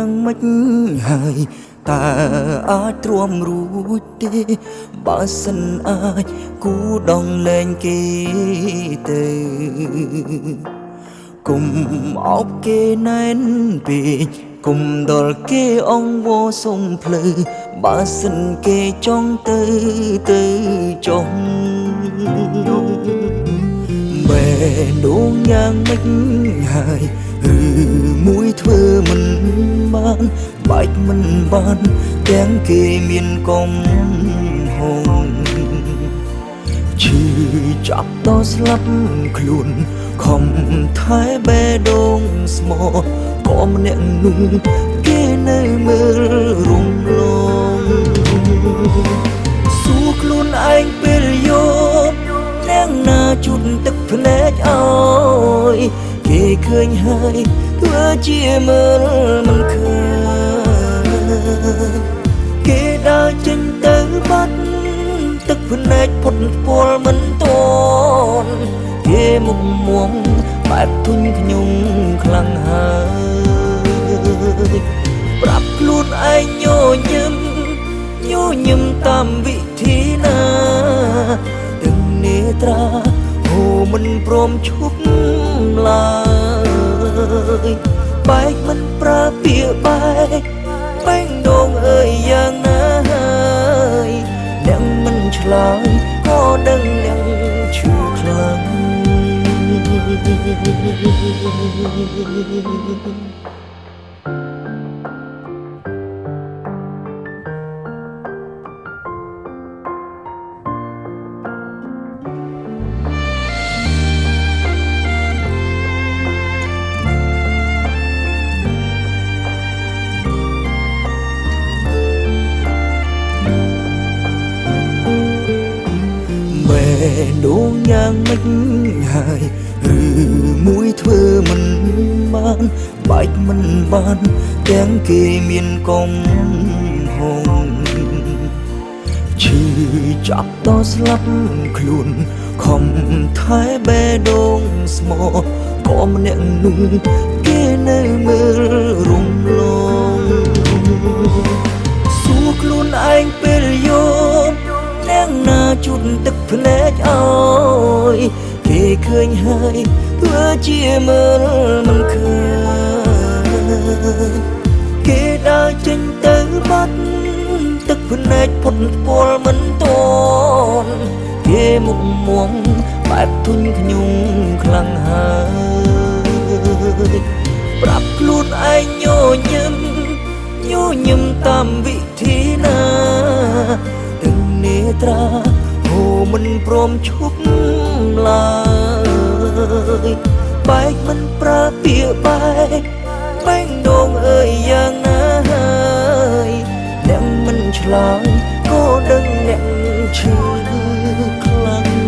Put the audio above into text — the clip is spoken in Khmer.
យ៉ាងម៉េចហើយតើអាចទ្រាំរួចទេបើសិនអាចគូដងលែងគេទៅគុំអោបគេណែនពេកគុំដល់គេអង្វរសុំភ្លឺបើសិនគេចង់ទៅចុះបែដងយ៉ាងម៉េចហើយឬមួយធ្វើមិនបានបែកមិនបានទាំងគេមានកុំហងឈឺចាប់តស្លាប់ខ្លួនខំថែបេះដូងស្មោះក៏ម្នាក់នោះគេនៅមើលរំលងសួរខ្លួនឯងពេលយប់ទាំងណាជូតទឹកភ្នែកអើយគេឃើញហើយធ្វើជាមើលមិនឃើញគេដើរចេញទៅបាត់ទឹកភ្នែកផុតពលមិនតន់គេមុខមួងបែបធុញខ្ញុំខ្លាំងហើយប្រាប់ខ្លួនឯងញញឹមតាមវិធីណាទាំងនេត្រាហូមិនព្រមឈប់ឡើយបែកមិនប្រើពាក្យបែងដងអើយយ៉ាងណាហើយអ្នកមិនឆ្លើយក៏ដឹងអ្នកឈឺខ្លាំងដងយ៉ាងម៉េចហើយឬមួយធ្វើមិនបានបែកមិនបានទាំងគេមានកុំហងឈឺចាប់តស្លាប់ខ្លួនខំថែបេះដូងស្មោះក៏ម្នាក់នោះគេនៅមើលរំលងសួរខ្លួនឯងពេលយប់ទាំងណាជូតទឹកភ្នែកអើយគេឃើញហើយធ្វើជាមើលមិនឃើញគេដើរចេញទៅបាត់ទឹកភ្នែកផុតពលមិនតន់គេមុខមួងបែបធុញខ្ញុំខ្លាំងហើយប្រាប់ខ្លួនឯងញញឹមតាមវិធីណាទាំងនេត្រាហូមិនព្រមឈប់ឡើយបែកមិនប្រើពាក្យបែងដងអើយយ៉ាងណាហើយអ្នកមិនឆ្លើយក៏ដឹងអ្នកឈឺខ្លាំង